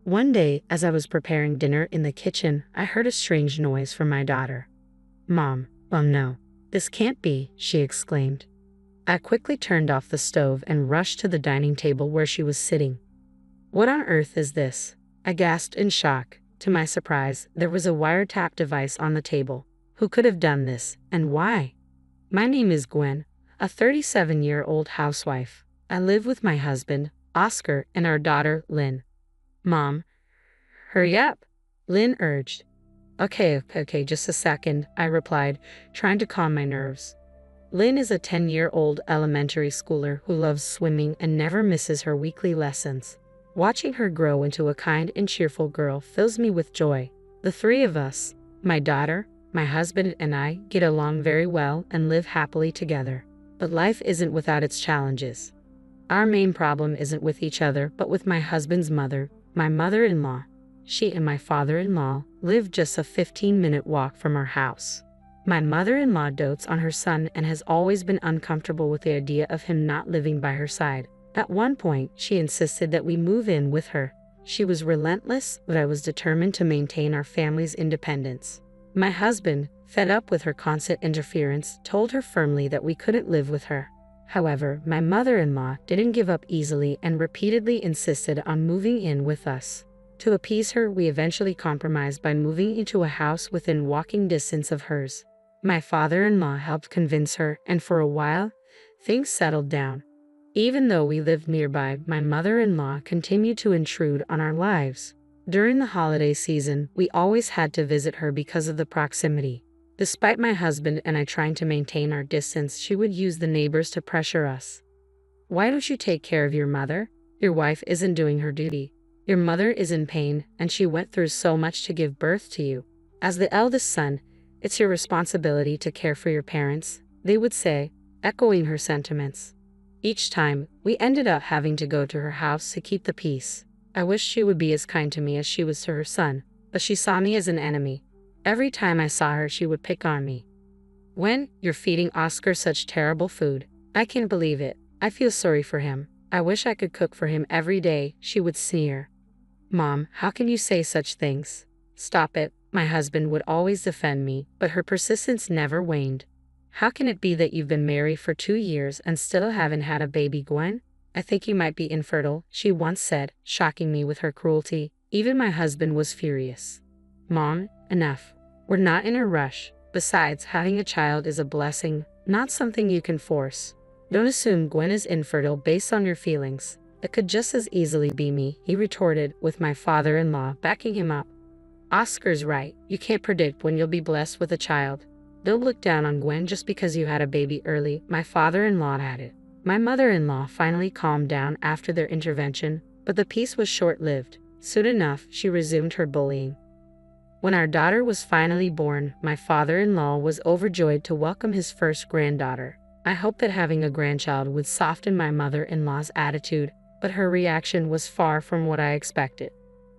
One day, as I was preparing dinner in the kitchen, I heard a strange noise from my daughter. "Mom, oh no, this can't be," she exclaimed. I quickly turned off the stove and rushed to the dining table where she was sitting. "What on earth is this?" I gasped in shock. To my surprise, there was a wiretap device on the table. Who could have done this, and why? "My name is Gwen, a 37-year-old housewife. I live with my husband, Oscar, and our daughter, Lynn." "Mom, hurry up," Lynn urged. Okay, just a second," I replied, trying to calm my nerves. Lynn is a 10-year-old elementary schooler who loves swimming and never misses her weekly lessons. Watching her grow into a kind and cheerful girl fills me with joy. The three of us, my daughter, my husband, and I, get along very well and live happily together. But life isn't without its challenges. Our main problem isn't with each other, but with my husband's mother, my mother-in-law. She and my father-in-law live just a 15-minute walk from our house. My mother-in-law dotes on her son and has always been uncomfortable with the idea of him not living by her side. At one point, she insisted that we move in with her. She was relentless, but I was determined to maintain our family's independence. My husband, fed up with her constant interference, told her firmly that we couldn't live with her. However, my mother-in-law didn't give up easily and repeatedly insisted on moving in with us. To appease her, we eventually compromised by moving into a house within walking distance of hers. My father-in-law helped convince her, and for a while, things settled down. Even though we lived nearby, my mother-in-law continued to intrude on our lives. During the holiday season, we always had to visit her because of the proximity. Despite my husband and I trying to maintain our distance, she would use the neighbors to pressure us. "Why don't you take care of your mother? Your wife isn't doing her duty. Your mother is in pain, and she went through so much to give birth to you. As the eldest son, it's your responsibility to care for your parents," they would say, echoing her sentiments. Each time, we ended up having to go to her house to keep the peace. I wished she would be as kind to me as she was to her son, but she saw me as an enemy. Every time I saw her, she would pick on me. "When you're feeding Oscar such terrible food, I can't believe it. I feel sorry for him. I wish I could cook for him every day," she would sneer. "Mom, how can you say such things? Stop it." My husband would always defend me, but her persistence never waned. "How can it be that you've been married for 2 years and still haven't had a baby, Gwen? I think you might be infertile," she once said, shocking me with her cruelty. Even my husband was furious. "Mom, enough. We're not in a rush. Besides, having a child is a blessing, not something you can force. Don't assume Gwen is infertile based on your feelings. It could just as easily be me," he retorted, with my father-in-law backing him up. "Oscar's right. You can't predict when you'll be blessed with a child. Don't look down on Gwen just because you had a baby early," my father-in-law added. My mother-in-law finally calmed down after their intervention, but the peace was short-lived. Soon enough, she resumed her bullying. When our daughter was finally born, my father-in-law was overjoyed to welcome his first granddaughter. I hoped that having a grandchild would soften my mother-in-law's attitude, but her reaction was far from what I expected.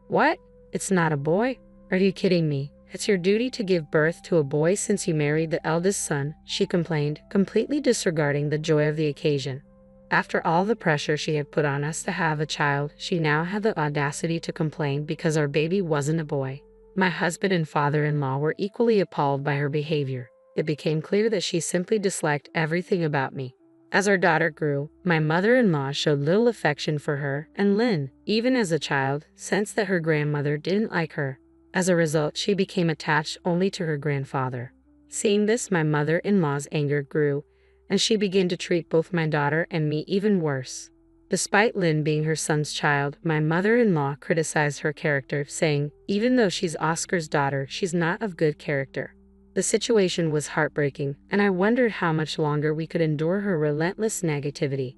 "What? It's not a boy? Are you kidding me? It's your duty to give birth to a boy since you married the eldest son," she complained, completely disregarding the joy of the occasion. After all the pressure she had put on us to have a child, she now had the audacity to complain because our baby wasn't a boy. My husband and father-in-law were equally appalled by her behavior. It became clear that she simply disliked everything about me. As our daughter grew, my mother-in-law showed little affection for her, and Lynn, even as a child, sensed that her grandmother didn't like her. As a result, she became attached only to her grandfather. Seeing this, my mother-in-law's anger grew, and she began to treat both my daughter and me even worse. Despite Lynn being her son's child, my mother-in-law criticized her character, saying, "Even though she's Oscar's daughter, she's not of good character." The situation was heartbreaking, and I wondered how much longer we could endure her relentless negativity.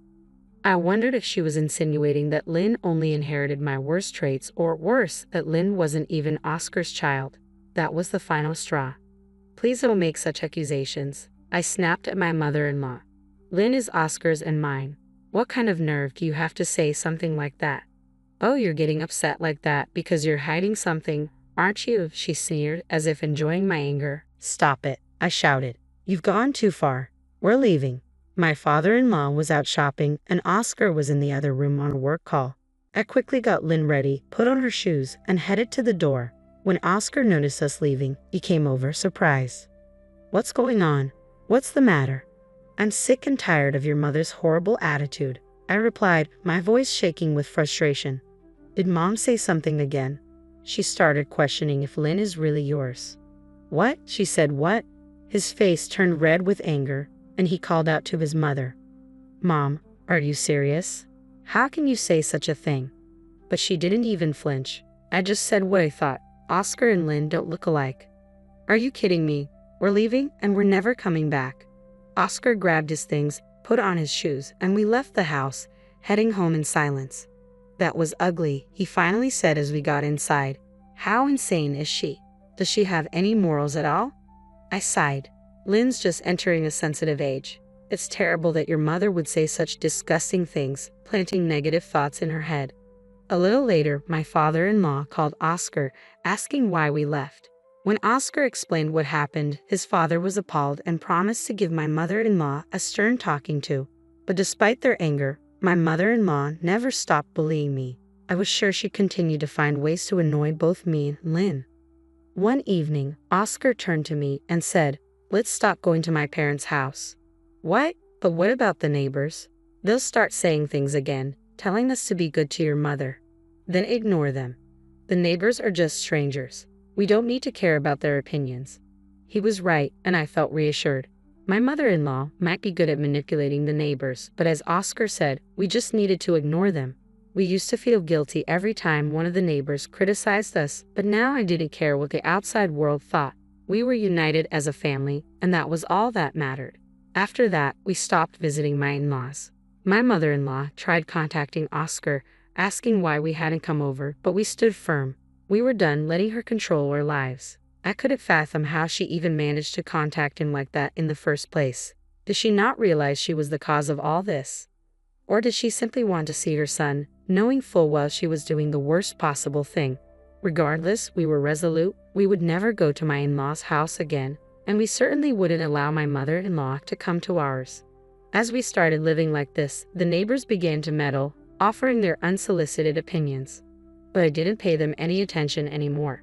I wondered if she was insinuating that Lynn only inherited my worst traits, or worse, that Lynn wasn't even Oscar's child. That was the final straw. "Please don't make such accusations," I snapped at my mother-in-law. "Lynn is Oscar's and mine. What kind of nerve do you have to say something like that?" "Oh, you're getting upset like that because you're hiding something, aren't you?" she sneered, as if enjoying my anger. "Stop it," I shouted. "You've gone too far. We're leaving." My father-in-law was out shopping, and Oscar was in the other room on a work call. I quickly got Lynn ready, put on her shoes, and headed to the door. When Oscar noticed us leaving, he came over, surprised. "What's going on? What's the matter?" "I'm sick and tired of your mother's horrible attitude," I replied, my voice shaking with frustration. "Did Mom say something again?" She started questioning if Lynn is really yours. "What?" She said. "What?" His face turned red with anger, and he called out to his mother. "Mom, are you serious? How can you say such a thing?" But she didn't even flinch. I just said what I thought. "Oscar and Lynn don't look alike." "Are you kidding me? We're leaving and we're never coming back." Oscar grabbed his things, put on his shoes, and we left the house, heading home in silence. "That was ugly," he finally said as we got inside. "How insane is she? Does she have any morals at all?" I sighed. "Lynn's just entering a sensitive age. It's terrible that your mother would say such disgusting things, planting negative thoughts in her head." A little later, my father-in-law called Oscar, asking why we left. When Oscar explained what happened, his father was appalled and promised to give my mother-in-law a stern talking to. But despite their anger, my mother-in-law never stopped bullying me. I was sure she'd continue to find ways to annoy both me and Lynn. One evening, Oscar turned to me and said, "Let's stop going to my parents' house." "What? But what about the neighbors? They'll start saying things again, telling us to be good to your mother." "Then ignore them. The neighbors are just strangers. We don't need to care about their opinions." He was right, and I felt reassured. My mother-in-law might be good at manipulating the neighbors, but as Oscar said, we just needed to ignore them. We used to feel guilty every time one of the neighbors criticized us, but now I didn't care what the outside world thought. We were united as a family, and that was all that mattered. After that, we stopped visiting my in-laws. My mother-in-law tried contacting Oscar, asking why we hadn't come over, but we stood firm. We were done letting her control our lives. I couldn't fathom how she even managed to contact him like that in the first place. Did she not realize she was the cause of all this? Or did she simply want to see her son, knowing full well she was doing the worst possible thing? Regardless, we were resolute. We would never go to my in-laws' house again, and we certainly wouldn't allow my mother-in-law to come to ours. As we started living like this, the neighbors began to meddle, offering their unsolicited opinions. But I didn't pay them any attention anymore.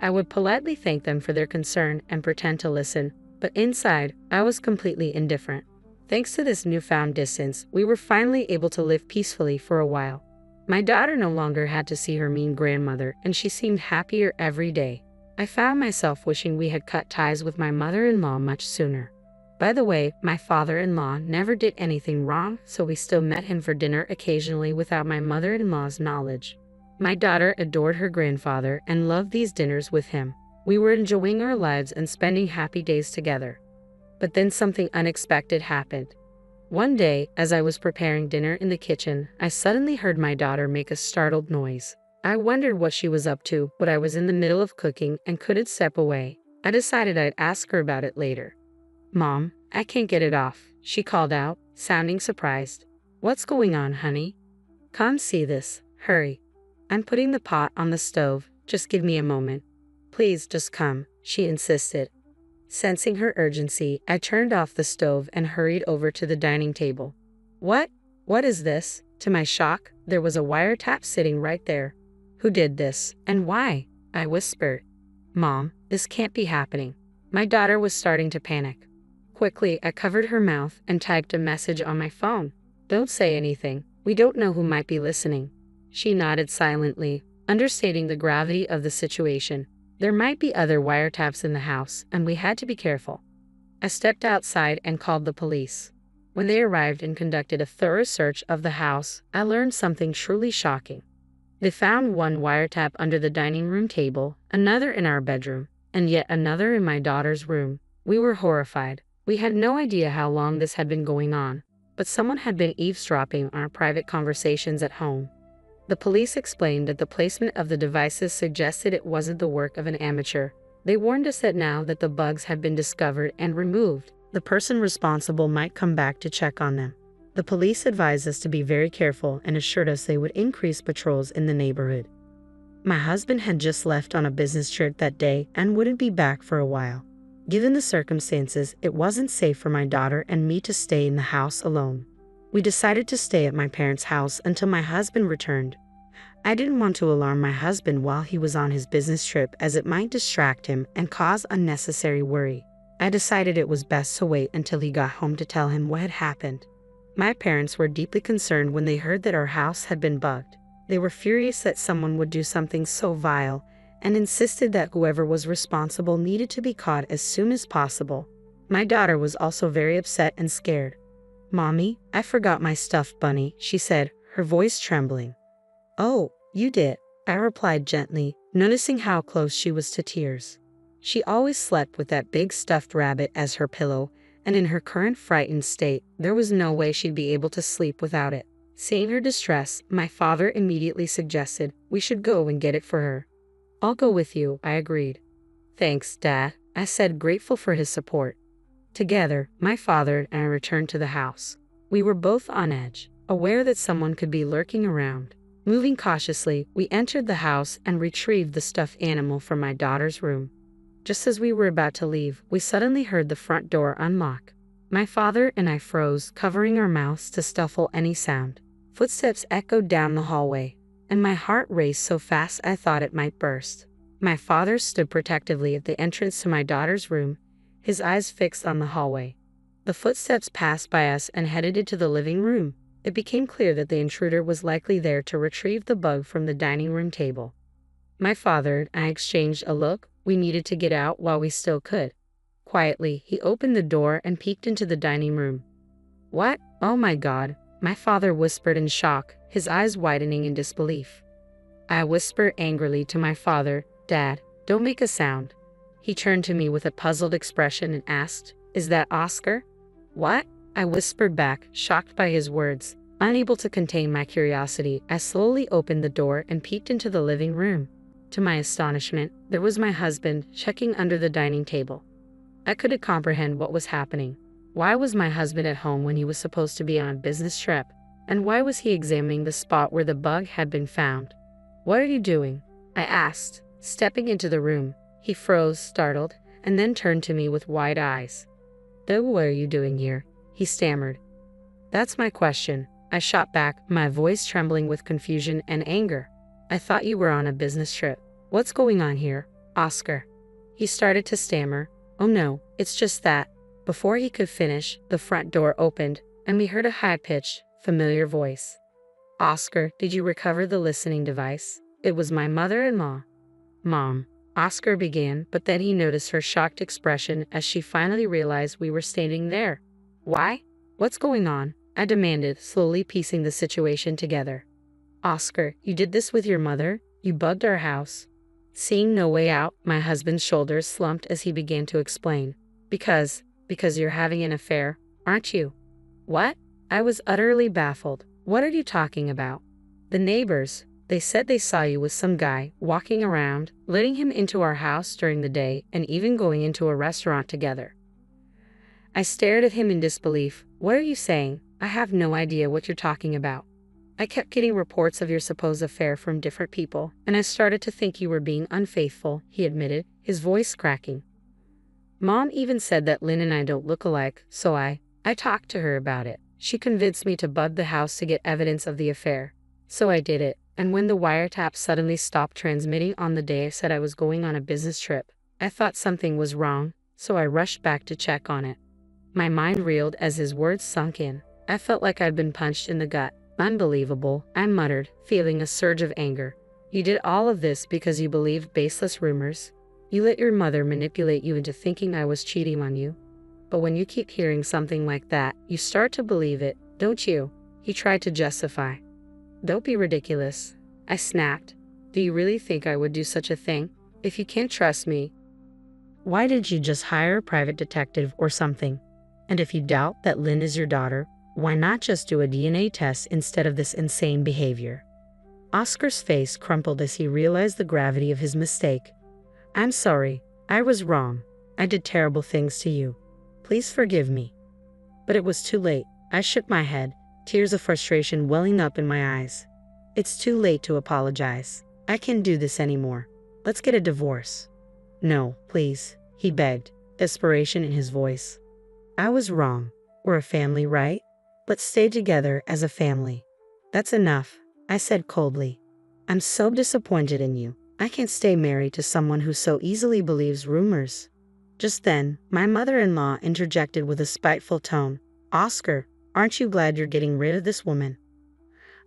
I would politely thank them for their concern and pretend to listen, but inside, I was completely indifferent. Thanks to this newfound distance, we were finally able to live peacefully for a while. My daughter no longer had to see her mean grandmother, and she seemed happier every day. I found myself wishing we had cut ties with my mother-in-law much sooner. By the way, my father-in-law never did anything wrong, so we still met him for dinner occasionally without my mother-in-law's knowledge. My daughter adored her grandfather and loved these dinners with him. We were enjoying our lives and spending happy days together. But then something unexpected happened. One day, as I was preparing dinner in the kitchen, I suddenly heard my daughter make a startled noise. I wondered what she was up to, but I was in the middle of cooking and couldn't step away. I decided I'd ask her about it later. "Mom, I can't get it off," she called out, sounding surprised. "What's going on, honey? Come see this. Hurry. I'm putting the pot on the stove. Just give me a moment." "Please, just come," she insisted. Sensing her urgency, I turned off the stove and hurried over to the dining table. What is this?" To my shock, there was a wiretap sitting right there. "Who did this, and why?" I whispered. "Mom, this can't be happening." My daughter was starting to panic. Quickly, I covered her mouth and typed a message on my phone. "Don't say anything. We don't know who might be listening." She nodded silently, understating the gravity of the situation. There might be other wiretaps in the house, and we had to be careful. I stepped outside and called the police. When they arrived and conducted a thorough search of the house, I learned something truly shocking. They found one wiretap under the dining room table, another in our bedroom, and yet another in my daughter's room. We were horrified. We had no idea how long this had been going on, but someone had been eavesdropping on our private conversations at home. The police explained that the placement of the devices suggested it wasn't the work of an amateur. They warned us that now that the bugs had been discovered and removed, the person responsible might come back to check on them. The police advised us to be very careful and assured us they would increase patrols in the neighborhood. My husband had just left on a business trip that day and wouldn't be back for a while. Given the circumstances, it wasn't safe for my daughter and me to stay in the house alone. We decided to stay at my parents' house until my husband returned. I didn't want to alarm my husband while he was on his business trip, as it might distract him and cause unnecessary worry. I decided it was best to wait until he got home to tell him what had happened. My parents were deeply concerned when they heard that our house had been bugged. They were furious that someone would do something so vile and insisted that whoever was responsible needed to be caught as soon as possible. My daughter was also very upset and scared. "Mommy, I forgot my stuffed bunny," she said, her voice trembling. "Oh, you did," I replied gently, noticing how close she was to tears. She always slept with that big stuffed rabbit as her pillow, and in her current frightened state, there was no way she'd be able to sleep without it. Seeing her distress, my father immediately suggested we should go and get it for her. "I'll go with you," I agreed. "Thanks, Dad," I said, grateful for his support. Together, my father and I returned to the house. We were both on edge, aware that someone could be lurking around. Moving cautiously, we entered the house and retrieved the stuffed animal from my daughter's room. Just as we were about to leave, we suddenly heard the front door unlock. My father and I froze, covering our mouths to stifle any sound. Footsteps echoed down the hallway, and my heart raced so fast I thought it might burst. My father stood protectively at the entrance to my daughter's room, his eyes fixed on the hallway. The footsteps passed by us and headed into the living room. It became clear that the intruder was likely there to retrieve the bug from the dining room table. My father and I exchanged a look. We needed to get out while we still could. Quietly, he opened the door and peeked into the dining room. "What? Oh my God," my father whispered in shock, his eyes widening in disbelief. I whispered angrily to my father, "Dad, don't make a sound." He turned to me with a puzzled expression and asked, "Is that Oscar?" "What?" I whispered back, shocked by his words. Unable to contain my curiosity, I slowly opened the door and peeked into the living room. To my astonishment, there was my husband checking under the dining table. I couldn't comprehend what was happening. Why was my husband at home when he was supposed to be on a business trip? And why was he examining the spot where the bug had been found? "What are you doing?" I asked, stepping into the room. He froze, startled, and then turned to me with wide eyes. "What are you doing here?" he stammered. "That's my question," I shot back, my voice trembling with confusion and anger. "I thought you were on a business trip. What's going on here, Oscar?" He started to stammer. "Oh no, it's just that." Before he could finish, the front door opened, and we heard a high-pitched, familiar voice. "Oscar, did you recover the listening device?" It was my mother-in-law. "Mom," Oscar began, but then he noticed her shocked expression as she finally realized we were standing there. "Why? What's going on?" I demanded, slowly piecing the situation together. "Oscar, you did this with your mother? You bugged our house?" Seeing no way out, my husband's shoulders slumped as he began to explain. Because you're having an affair, aren't you?" "What?" I was utterly baffled. "What are you talking about?" "The neighbors. They said they saw you with some guy walking around, letting him into our house during the day, and even going into a restaurant together." I stared at him in disbelief. "What are you saying? I have no idea what you're talking about." "I kept getting reports of your supposed affair from different people, and I started to think you were being unfaithful," he admitted, his voice cracking. "Mom even said that Lynn and I don't look alike, so I talked to her about it. She convinced me to bug the house to get evidence of the affair. So I did it, and when the wiretap suddenly stopped transmitting on the day I said I was going on a business trip, I thought something was wrong, so I rushed back to check on it." My mind reeled as his words sunk in. I felt like I'd been punched in the gut. "Unbelievable," I muttered, feeling a surge of anger. "You did all of this because you believed baseless rumors? You let your mother manipulate you into thinking I was cheating on you? But when you keep hearing something like that, you start to believe it, don't you?" He tried to justify. "Don't be ridiculous," I snapped. "Do you really think I would do such a thing? If you can't trust me, why did you just hire a private detective or something? And if you doubt that Lynn is your daughter, why not just do a DNA test instead of this insane behavior?" Oscar's face crumpled as he realized the gravity of his mistake. "I'm sorry. I was wrong. I did terrible things to you. Please forgive me." But it was too late. I shook my head, tears of frustration welling up in my eyes. "It's too late to apologize. I can't do this anymore. Let's get a divorce." "No, please," he begged, desperation in his voice. "I was wrong. We're a family, right? Let's stay together as a family." "That's enough," I said coldly. I'm so disappointed in you. I can't stay married to someone who so easily believes rumors. Just then, my mother-in-law interjected with a spiteful tone. Oscar, aren't you glad you're getting rid of this woman?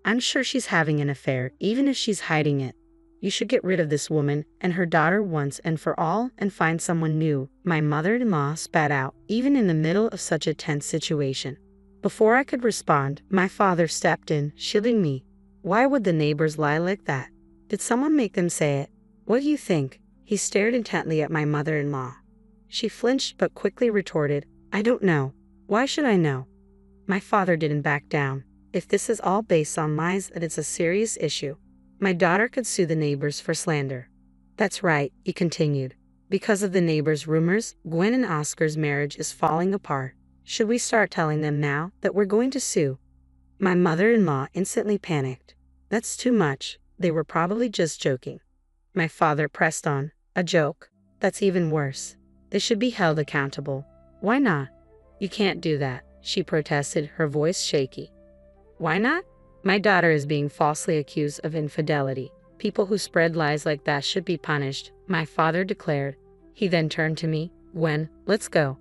I'm sure she's having an affair, even if she's hiding it. You should get rid of this woman and her daughter once and for all and find someone new, my mother-in-law spat out, even in the middle of such a tense situation. Before I could respond, my father stepped in, shielding me. Why would the neighbors lie like that? Did someone make them say it? What do you think? He stared intently at my mother-in-law. She flinched but quickly retorted, I don't know. Why should I know? My father didn't back down. If this is all based on lies, then it's a serious issue. My daughter could sue the neighbors for slander. That's right, he continued. Because of the neighbors' rumors, Gwen and Oscar's marriage is falling apart. Should we start telling them now that we're going to sue? My mother-in-law instantly panicked. That's too much. They were probably just joking. My father pressed on. A joke? That's even worse. They should be held accountable. Why not? You can't do that, she protested, her voice shaky. Why not? My daughter is being falsely accused of infidelity. People who spread lies like that should be punished, my father declared. He then turned to me. Gwen, let's go.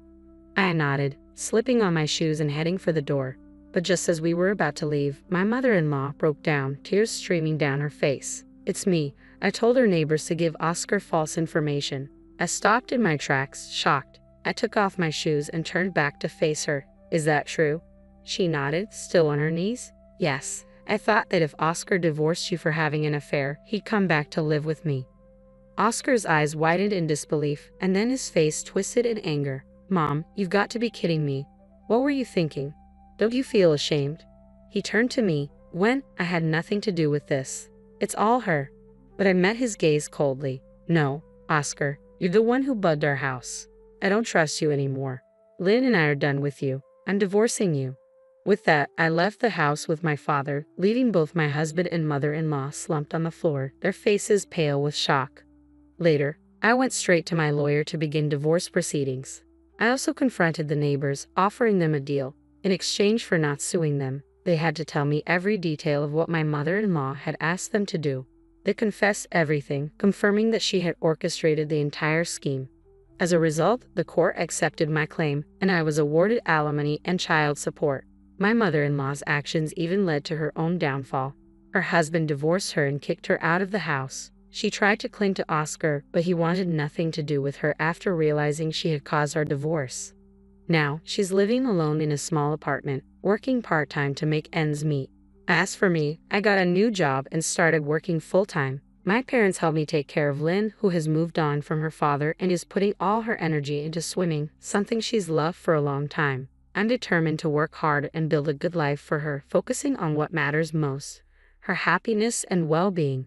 I nodded, slipping on my shoes and heading for the door. But just as we were about to leave, my mother-in-law broke down, tears streaming down her face. It's me. I told her neighbors to give Oscar false information. I stopped in my tracks, shocked. I took off my shoes and turned back to face her. Is that true? She nodded, still on her knees. Yes. I thought that if Oscar divorced you for having an affair, he'd come back to live with me. Oscar's eyes widened in disbelief, and then his face twisted in anger. Mom, you've got to be kidding me. What were you thinking? Don't you feel ashamed? He turned to me. Gwen, I had nothing to do with this. It's all her. But I met his gaze coldly. No, Oscar, you're the one who bugged our house. I don't trust you anymore. Lynn and I are done with you. I'm divorcing you. With that, I left the house with my father, leaving both my husband and mother-in-law slumped on the floor, their faces pale with shock. Later, I went straight to my lawyer to begin divorce proceedings. I also confronted the neighbors, offering them a deal. In exchange for not suing them, they had to tell me every detail of what my mother-in-law had asked them to do. They confessed everything, confirming that she had orchestrated the entire scheme. As a result, the court accepted my claim, and I was awarded alimony and child support. My mother-in-law's actions even led to her own downfall. Her husband divorced her and kicked her out of the house. She tried to cling to Oscar, but he wanted nothing to do with her after realizing she had caused our divorce. Now, she's living alone in a small apartment, working part-time to make ends meet. As for me, I got a new job and started working full-time. My parents helped me take care of Lynn, who has moved on from her father and is putting all her energy into swimming, something she's loved for a long time. I'm determined to work hard and build a good life for her, focusing on what matters most, her happiness and well-being.